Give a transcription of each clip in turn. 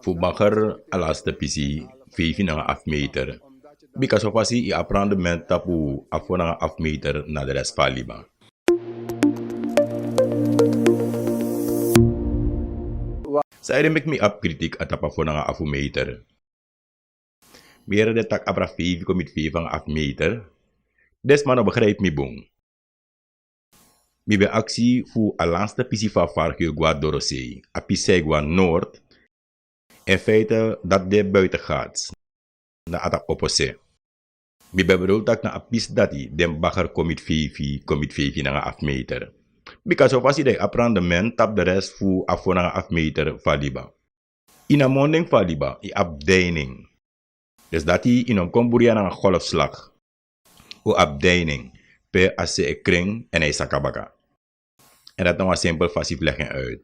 Voor bagger alas de PC 5 na afmeter. Because of asi i apprendement tapu afona afmeter na de rest valiba. Zij make me up kritiek atapa afona afmeter. Meer de tak abra 5 komit 5 van afmeter. Des man begrijp me boom. Mi be actie voor a laatste PC van Varkio Guadorosei, a PC Gua Noord. In feite dat de buiten gaat. Na ata opposite. Mi be bedoeld dat na a pis dati den bagger komit 5 na afmeter. Because of asi de apprendement tap de rest voor afona afmeter valiba. In a monding valiba i abdeining. Dus dat hij in een komburia na golfslag. O abdeining. Per asse e kring en hij sakabaka. En dat nou een simpel passief leggen uit.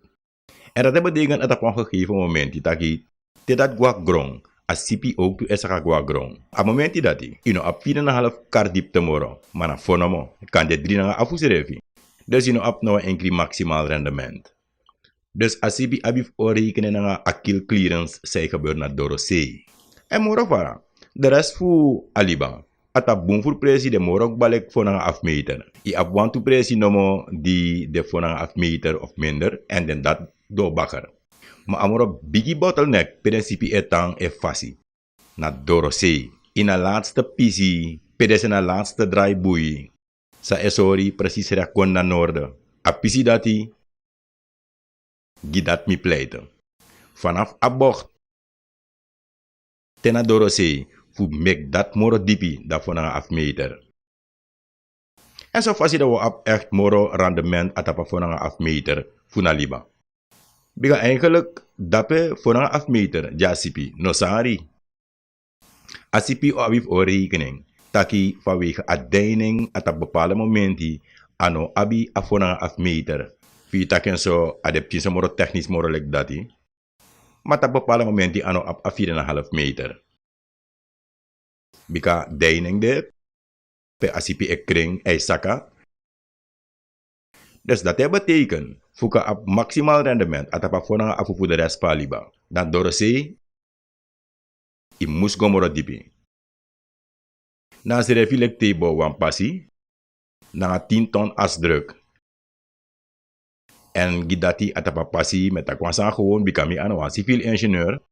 En dat betekent dat op een gegeven moment dat je dat guak grong. Als CP ook toe esaka guak grong. Op het moment dat hij in een 4,5 kar diep temoro. Maar na fonomo kan je 3 na afusrevi. Dus je op nou enkele maximaal rendement. Dus als CP abif orekenen na akil clearance zij gebeurt naar Dorosei. En moreover, de rest voor Aliba. Ata boom voor presi de morok balek voor een afmeter. I ab want to presi nomo die de voor een afmeter of minder en dan dat do bakker. Maar amoro biggie bottleneck principe etang e fasi. Na Dorosei. In een laatste pisi, pedes in een laatste draaiboei. Sa esori precies rekon na noorde. A pisi dati, gidat mi pleiten. Vanaf a bocht. Tena Dorosei. Voor make dat moro dipi dat voor een afmeter. En zo vast je dat we op echt moro rendement atapa voor een afmeter voor een liba. Biga eigenlijk dape voor een afmeter ja sipi no sari. Asipi o abif o rekening taki vanwege uitdeining at bepaalde momenten ano abi a voor een afmeter. Wie taken zo adeptie zo moro technisch moro lek dati. Maar op bepaalde momenten ano op a 4,5 meter. Bika deining de pe asipi e kring e saka. Dus dat betekent fuka op maximaal rendement atapa fona afu voor de rest paliba. Dan Dorosei i mus gomoro dipi. Na se refilek tebo wan passi na 10 ton asdruk. En gidati atapa passi met akwansa gewoon bikami aan wan civil ingenieur.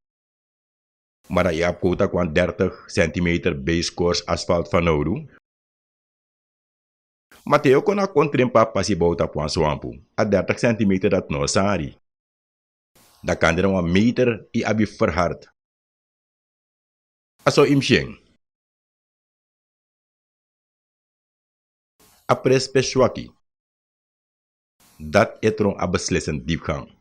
Maar dat je op kota kwam 30 centimeter base course asfalt van nodig. Maar te ook na kontrimpa passie bouwt op een swampu. A 30 centimeter dat no sari. Dat kan er een meter i abi verhard. Aso imsheng. A prespe swaki. Dat etron a beslissend diepgang.